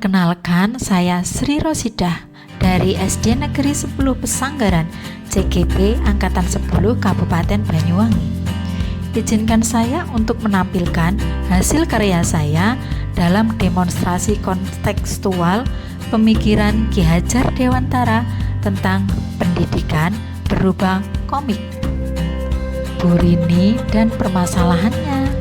Perkenalkan, saya Sri Rosidah dari SD Negeri 10 Pesanggaran, CGP Angkatan 10 Kabupaten Banyuwangi. Izinkan saya untuk menampilkan hasil karya saya dalam demonstrasi kontekstual pemikiran Ki Hajar Dewantara tentang pendidikan berubah komik. Bu Rini dan permasalahannya.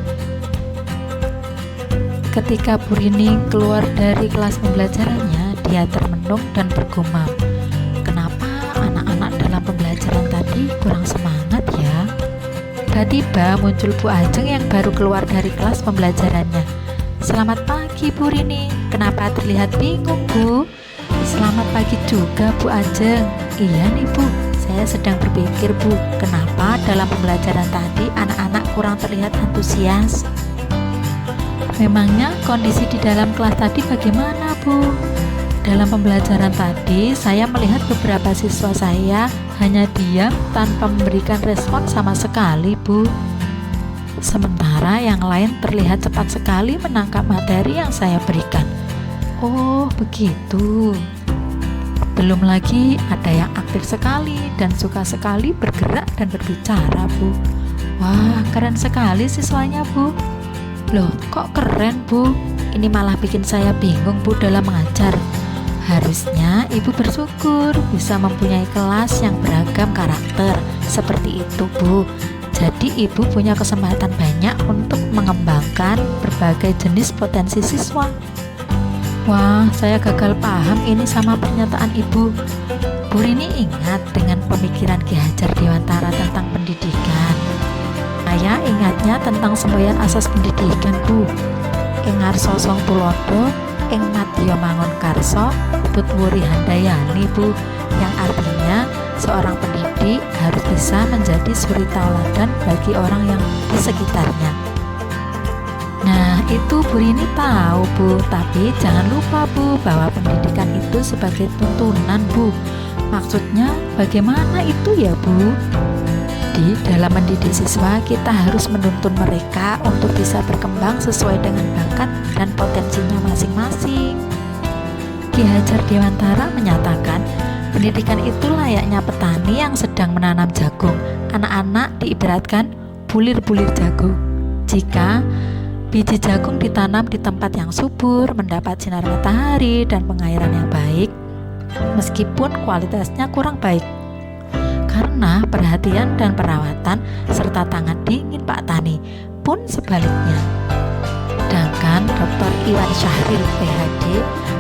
Ketika Bu Rini keluar dari kelas pembelajarannya, dia termenung dan bergumam, "Kenapa anak-anak dalam pembelajaran tadi kurang semangat ya?" Tiba-tiba muncul Bu Ajeng yang baru keluar dari kelas pembelajarannya. "Selamat pagi Bu Rini, kenapa terlihat bingung Bu?" "Selamat pagi juga Bu Ajeng." "Iya nih Bu, saya sedang berpikir Bu, kenapa dalam pembelajaran tadi anak-anak kurang terlihat antusias?" "Memangnya kondisi di dalam kelas tadi bagaimana Bu?" "Dalam pembelajaran tadi saya melihat beberapa siswa saya hanya diam tanpa memberikan respon sama sekali Bu. Sementara yang lain terlihat cepat sekali menangkap materi yang saya berikan." "Oh begitu. Belum lagi ada yang aktif sekali dan suka sekali bergerak dan berbicara Bu." "Wah, keren sekali siswanya Bu." "Loh, kok keren Bu? Ini malah bikin saya bingung Bu dalam mengajar. Harusnya Ibu bersyukur bisa mempunyai kelas yang beragam karakter seperti itu Bu. Jadi Ibu punya kesempatan banyak untuk mengembangkan berbagai jenis potensi siswa." "Wah, saya gagal paham ini sama pernyataan Ibu." Bu Rini ingat dengan pemikiran Ki Hajar Dewantara tentang pendidikan. "Saya ingatnya tentang semboyan asas pendidikan Bu. Ing ngarsa Sang Tulodo, ing madya mangun karsa, tutwuri handayani Bu, yang artinya seorang pendidik harus bisa menjadi suri tauladan bagi orang yang di sekitarnya." Nah, itu Bu Rini tahu Bu, tapi jangan lupa Bu bahwa pendidikan itu sebagai tuntunan Bu. Maksudnya bagaimana itu ya Bu? Di dalam mendidik siswa, kita harus menuntun mereka untuk bisa berkembang sesuai dengan bakat dan potensinya masing-masing. Ki Hajar Dewantara menyatakan, pendidikan itu layaknya petani yang sedang menanam jagung. Anak-anak diibaratkan bulir-bulir jagung. Jika biji jagung ditanam di tempat yang subur, mendapat sinar matahari dan pengairan yang baik, meskipun kualitasnya kurang baik, karena perhatian dan perawatan serta tangan dingin Pak Tani, pun sebaliknya. Sedangkan Dr. Iwan Syahril PhD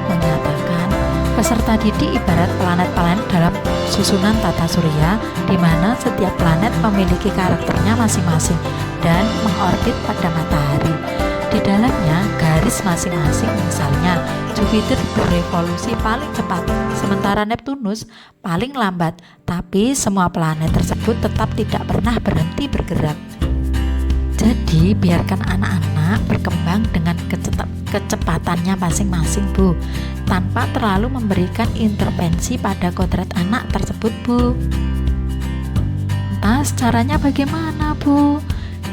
menyatakan, peserta didik ibarat planet-planet dalam susunan tata surya, di mana setiap planet memiliki karakternya masing-masing dan mengorbit pada matahari. Di dalamnya garis masing-masing, misalnya Jupiter berevolusi paling cepat, sementara Neptunus paling lambat, tapi semua planet tersebut tetap tidak pernah berhenti bergerak. Jadi biarkan anak-anak berkembang dengan kecepatannya masing-masing Bu, tanpa terlalu memberikan intervensi pada kodrat anak tersebut Bu. Entah caranya bagaimana Bu?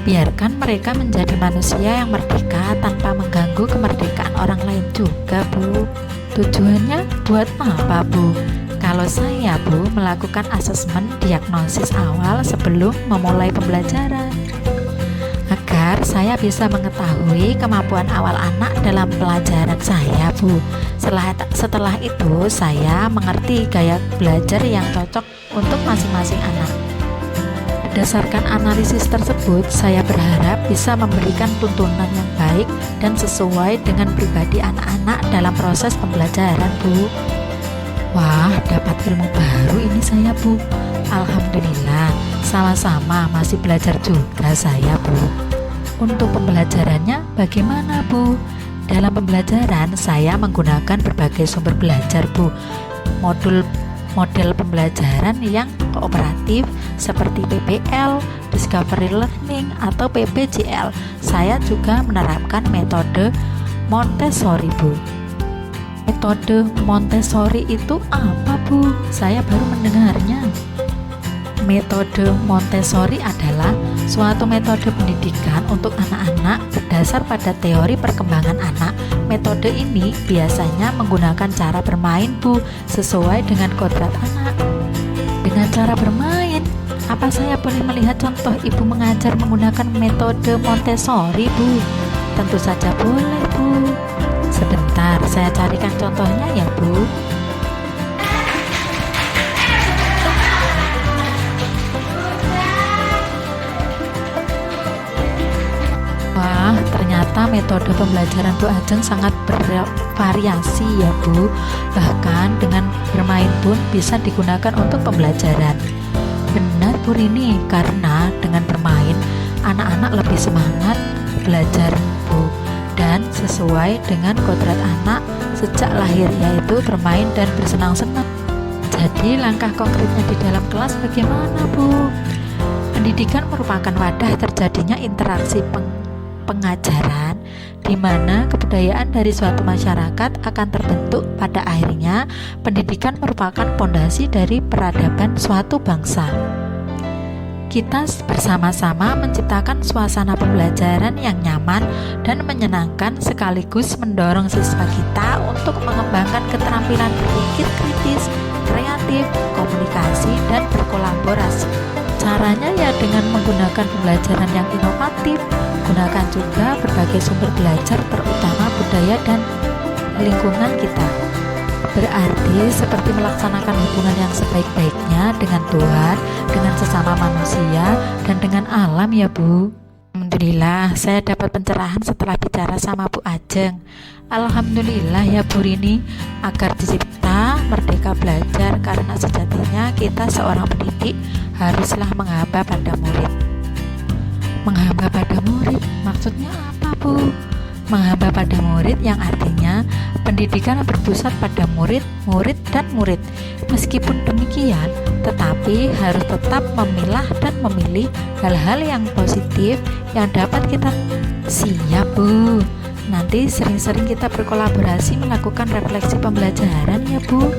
Biarkan mereka menjadi manusia yang merdeka tanpa mengganggu kemerdekaan orang lain juga Bu. Tujuannya buat apa Bu? Kalau saya Bu melakukan asesmen diagnosis awal sebelum memulai pembelajaran, agar saya bisa mengetahui kemampuan awal anak dalam pelajaran saya Bu. Setelah itu saya mengerti gaya belajar yang cocok untuk masing-masing anak. Berdasarkan analisis tersebut, saya berharap bisa memberikan tuntunan yang baik dan sesuai dengan pribadi anak-anak dalam proses pembelajaran Bu. Wah, dapat ilmu baru ini saya Bu. Alhamdulillah, sama-sama masih belajar juga saya Bu. Untuk pembelajarannya bagaimana Bu? Dalam pembelajaran saya menggunakan berbagai sumber belajar Bu. Model pembelajaran yang kooperatif seperti PBL, Discovery Learning, atau PBJL. Saya juga menerapkan metode Montessori Bu. Metode Montessori itu apa Bu? Saya baru mendengarnya. Metode Montessori adalah suatu metode pendidikan untuk anak-anak berdasar pada teori perkembangan anak. Metode ini biasanya menggunakan cara bermain, Bu, sesuai dengan kodrat anak. Dengan cara bermain, apa saya boleh melihat contoh Ibu mengajar menggunakan metode Montessori, Bu? Tentu saja boleh, Bu. Sebentar, saya carikan contohnya ya, Bu. Wah, ternyata metode pembelajaran Bu Ajeng sangat bervariasi ya, Bu. Bahkan dengan bermain pun bisa digunakan untuk pembelajaran. Benar, Bu Rini, karena dengan bermain anak-anak lebih semangat belajar, Bu, dan sesuai dengan kodrat anak sejak lahir, yaitu bermain dan bersenang-senang. Jadi langkah konkretnya di dalam kelas bagaimana, Bu? Pendidikan merupakan wadah terjadinya interaksi pengajaran di mana kebudayaan dari suatu masyarakat akan terbentuk. Pada akhirnya, pendidikan merupakan pondasi dari peradaban suatu bangsa. Kita bersama-sama menciptakan suasana pembelajaran yang nyaman dan menyenangkan, sekaligus mendorong siswa kita untuk mengembangkan keterampilan berpikir kritis, kreatif, komunikasi, dan berkolaborasi. Caranya ya dengan menggunakan pembelajaran yang inovatif. Gunakan juga berbagai sumber belajar, terutama budaya dan lingkungan kita. Berarti seperti melaksanakan hubungan yang sebaik-baiknya dengan Tuhan, dengan sesama manusia, dan dengan alam ya, Bu. Alhamdulillah, saya dapat pencerahan setelah bicara sama Bu Ajeng. Alhamdulillah ya, Bu Rini, agar dicipta merdeka belajar, karena sejatinya kita seorang pendidik haruslah menghamba pada murid. Menghamba pada murid, maksudnya apa, Bu? Menghamba pada murid yang artinya pendidikan berpusat pada murid, dan murid. Meskipun demikian, tetapi harus tetap memilah dan memilih hal-hal yang positif yang dapat kita. Siap, Bu. Nanti sering-sering kita berkolaborasi melakukan refleksi pembelajaran ya, Bu.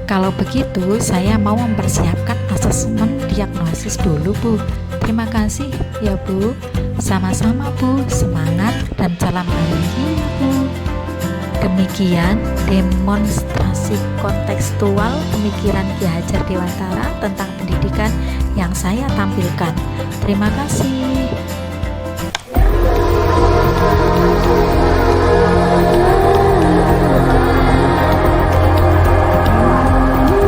Kalau begitu, saya mau mempersiapkan asesmen diagnosis dulu, Bu. Terima kasih ya, Bu. Sama-sama, Bu. Semangat dan salam bahagia, Bu. Demikian demonstrasi kontekstual pemikiran Ki Hajar Dewantara tentang pendidikan yang saya tampilkan. Terima kasih.